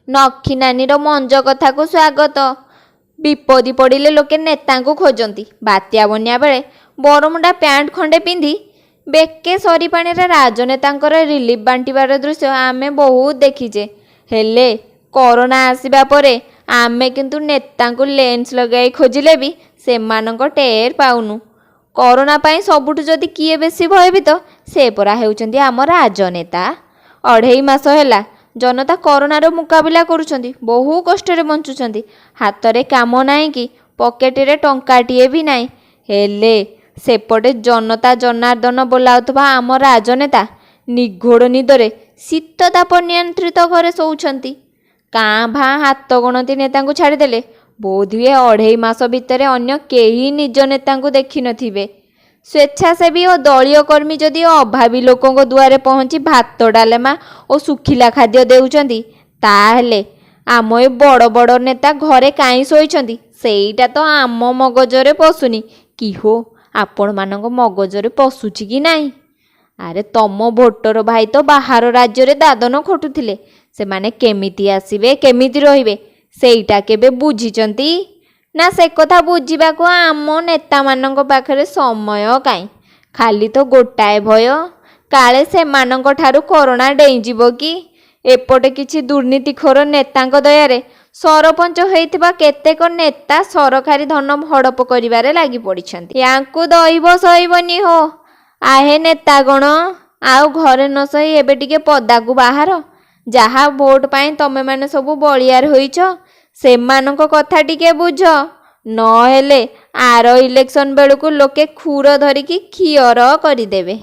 ନଖି ନାନୀର ମଞ୍ଜ କଥାକୁ ସ୍ୱାଗତ। ବିପଦି ପଡ଼ିଲେ ଲୋକେ ନେତାଙ୍କୁ ଖୋଜନ୍ତି। ବାତ୍ୟା ବନ୍ୟା ବେଳେ ବରମୁଣ୍ଡା ପ୍ୟାଣ୍ଟ ଖଣ୍ଡେ ପିନ୍ଧି ବେକେ ସରି ପାଣିରେ ରାଜନେତାଙ୍କର ରିଲିଫ୍ ବାଣ୍ଟିବାର ଦୃଶ୍ୟ ଆମେ ବହୁତ ଦେଖିଛେ। ହେଲେ କରୋନା ଆସିବା ପରେ ଆମେ କିନ୍ତୁ ନେତାଙ୍କୁ ଲେନ୍ସ ଲଗାଇ ଖୋଜିଲେ ବି ସେମାନଙ୍କ ଟେର ପାଉନୁ। କରୋନା ପାଇଁ ସବୁଠୁ ଯଦି କିଏ ବେଶୀ ଭୟଭୀତ ସେ ପରା ହେଉଛନ୍ତି ଆମ ରାଜନେତା। 2.5 ମାସ ହେଲା ଜନତା କରୋନାର ମୁକାବିଲା କରୁଛନ୍ତି, ବହୁ କଷ୍ଟରେ ବଞ୍ଚୁଛନ୍ତି। ହାତରେ କାମ ନାହିଁ କି ପକେଟରେ ଟଙ୍କାଟିଏ ବି ନାହିଁ। ହେଲେ ସେପଟେ ଜନତା ଜନାର୍ଦ୍ଦନ ବୋଲାଉଥିବା ଆମ ରାଜନେତା ନିଘୋଡ଼ ନିଦରେ ଶୀତ ତାପ ନିୟନ୍ତ୍ରିତ ଘରେ ଶୋଉଛନ୍ତି। କାଁ ଭାଁ ହାତ ଗଣତି ନେତାଙ୍କୁ ଛାଡ଼ିଦେଲେ ବୋଧହୁଏ 2.5 ମାସ ଭିତରେ ଅନ୍ୟ କେହି ନିଜ ନେତାଙ୍କୁ ଦେଖିନଥିବେ। ସ୍ୱେଚ୍ଛାସେବୀ ଓ ଦଳୀୟ କର୍ମୀ ଯଦି ଅଭାବୀ ଲୋକଙ୍କ ଦୁଆରେ ପହଞ୍ଚି ଭାତ ଡାଲମା ଓ ଶୁଖିଲା ଖାଦ୍ୟ ଦେଉଛନ୍ତି, ତାହେଲେ ଆମ ଏ ବଡ଼ ବଡ଼ ନେତା ଘରେ କାହିଁ ଶୋଇଛନ୍ତି ସେଇଟା ତ ଆମ ମଗଜରେ ପଶୁନି। କି ହୋ ଆପଣମାନଙ୍କ ମଗଜରେ ପଶୁଛି କି ନାହିଁ? ଆରେ ତମ ଭୋଟର ଭାଇ ତ ବାହାର ରାଜ୍ୟରେ ଦାଦନ ଖଟୁଥିଲେ। ସେମାନେ କେମିତି ଆସିବେ, କେମିତି ରହିବେ ସେଇଟା କେବେ ବୁଝିଛନ୍ତି? ନା ସେ କଥା ବୁଝିବାକୁ ଆମ ନେତାମାନଙ୍କ ପାଖରେ ସମୟ କାହିଁ। ଖାଲି ତ ଗୋଟାଏ ଭୟ, କାଳେ ସେମାନଙ୍କ ଠାରୁ କରୋନା ଡେଇଁଯିବ କି। ଏପଟେ କିଛି ଦୁର୍ନୀତିଖୋର ନେତାଙ୍କ ଦୟାରେ ସରପଞ୍ଚ ହୋଇଥିବା କେତେକ ନେତା ସରକାରୀ ଧନ ହଡ଼ପ କରିବାରେ ଲାଗି ପଡ଼ିଛନ୍ତି। ୟାଙ୍କୁ ଦଇବ ସହିବନି ହୋ। ଆହେ ନେତାଗଣ, ଆଉ ଘରେ ନ ସହି ଏବେ ଟିକେ ପଦାକୁ ବାହାର। ଯାହା ଭୋଟ ପାଇଁ ତମେମାନେ ସବୁ ବଳିଆର ହୋଇଛ ସେମାନଙ୍କ କଥା ଟିକେ ବୁଝ। ନହେଲେ ଆର ଇଲେକ୍ସନ ବେଳକୁ ଲୋକେ ଖୁର ଧରିକି ଖିଅର କରିଦେବେ।